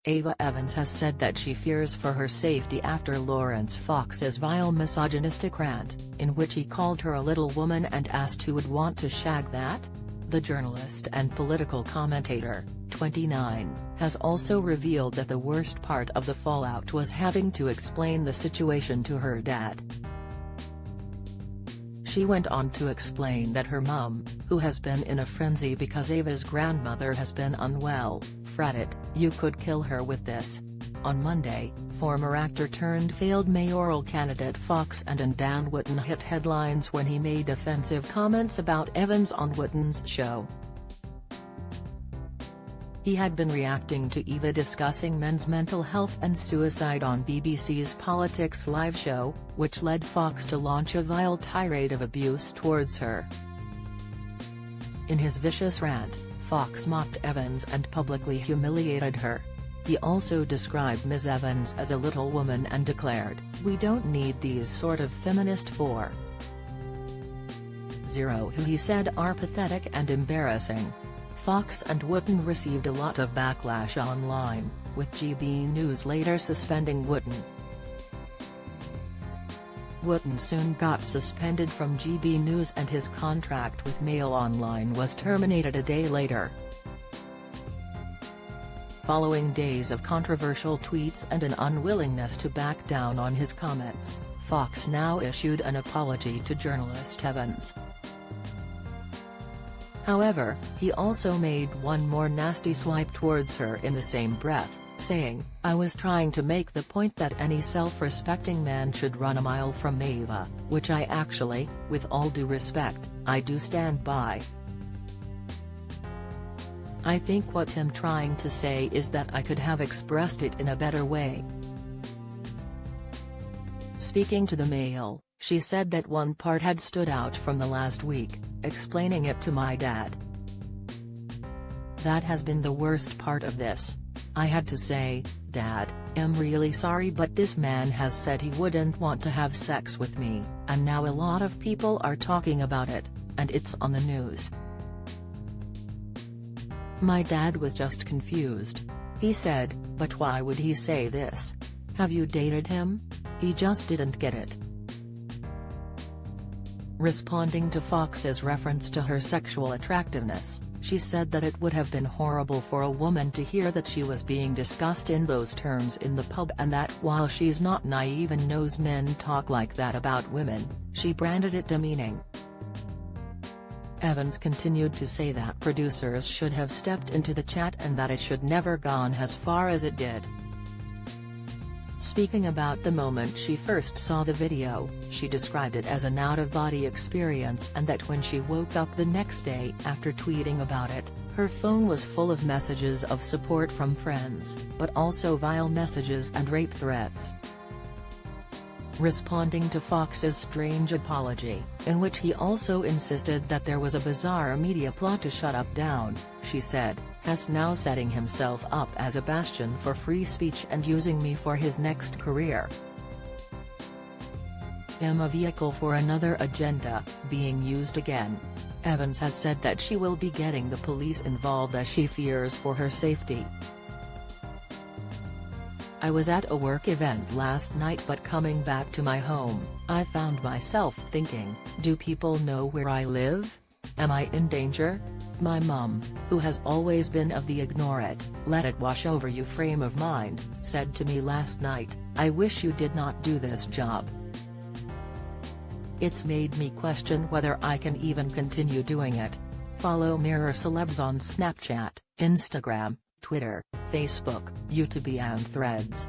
Ava Evans has said that she fears for her safety after Laurence Fox's vile misogynistic rant, in which he called her a little woman and asked who would want to shag that. The journalist and political commentator, 29, has also revealed that the worst part of the fallout was having to explain the situation to her dad. She went on to explain that her mum, who has been in a frenzy because Ava's grandmother has been unwell, fretted, "You could kill her with this." On Monday, former actor turned failed mayoral candidate Fox and Dan Wootton hit headlines when he made offensive comments about Evans on Wootton's show. He had been reacting to Eva discussing men's mental health and suicide on BBC's Politics live show, which led Fox to launch a vile tirade of abuse towards her. In his vicious rant, Fox mocked Evans and publicly humiliated her. He also described Ms. Evans as a little woman and declared, "We don't need these sort of feminist for zero who he said are pathetic and embarrassing." Fox and Wootton received a lot of backlash online, with GB News later suspending Wootton. Wootton soon got suspended from GB News and his contract with Mail Online was terminated a day later. Following days of controversial tweets and an unwillingness to back down on his comments, Fox now issued an apology to journalist Evans. However, he also made one more nasty swipe towards her in the same breath, saying, "I was trying to make the point that any self-respecting man should run a mile from Ava, which I actually, with all due respect, I do stand by. I think what I'm trying to say is that I could have expressed it in a better way." Speaking to the Mail, she said that one part had stood out from the last week, explaining it to my dad. "That has been the worst part of this. I had to say, Dad, I'm really sorry but this man has said he wouldn't want to have sex with me, and now a lot of people are talking about it, and it's on the news." My dad was just confused. He said, "But why would he say this? Have you dated him? He just didn't get it." Responding to Fox's reference to her sexual attractiveness, she said that it would have been horrible for a woman to hear that she was being discussed in those terms in the pub and that while she's not naive and knows men talk like that about women, she branded it demeaning. Evans continued to say that producers should have stepped into the chat and that it should never gone as far as it did. Speaking about the moment she first saw the video, she described it as an out-of-body experience and that when she woke up the next day after tweeting about it, her phone was full of messages of support from friends, but also vile messages and rape threats. Responding to Fox's strange apology, in which he also insisted that there was a bizarre media plot to shut up down, she said, "Has now setting himself up as a bastion for free speech and using me for his next career. I'm a vehicle for another agenda, being used again." Evans has said that she will be getting the police involved as she fears for her safety. "I was at a work event last night but coming back to my home, I found myself thinking, do people know where I live? Am I in danger? My mum, who has always been of the ignore it, let it wash over you frame of mind, said to me last night, I wish you did not do this job. It's made me question whether I can even continue doing it." Follow Mirror Celebs on Snapchat, Instagram, Twitter, Facebook, YouTube and Threads.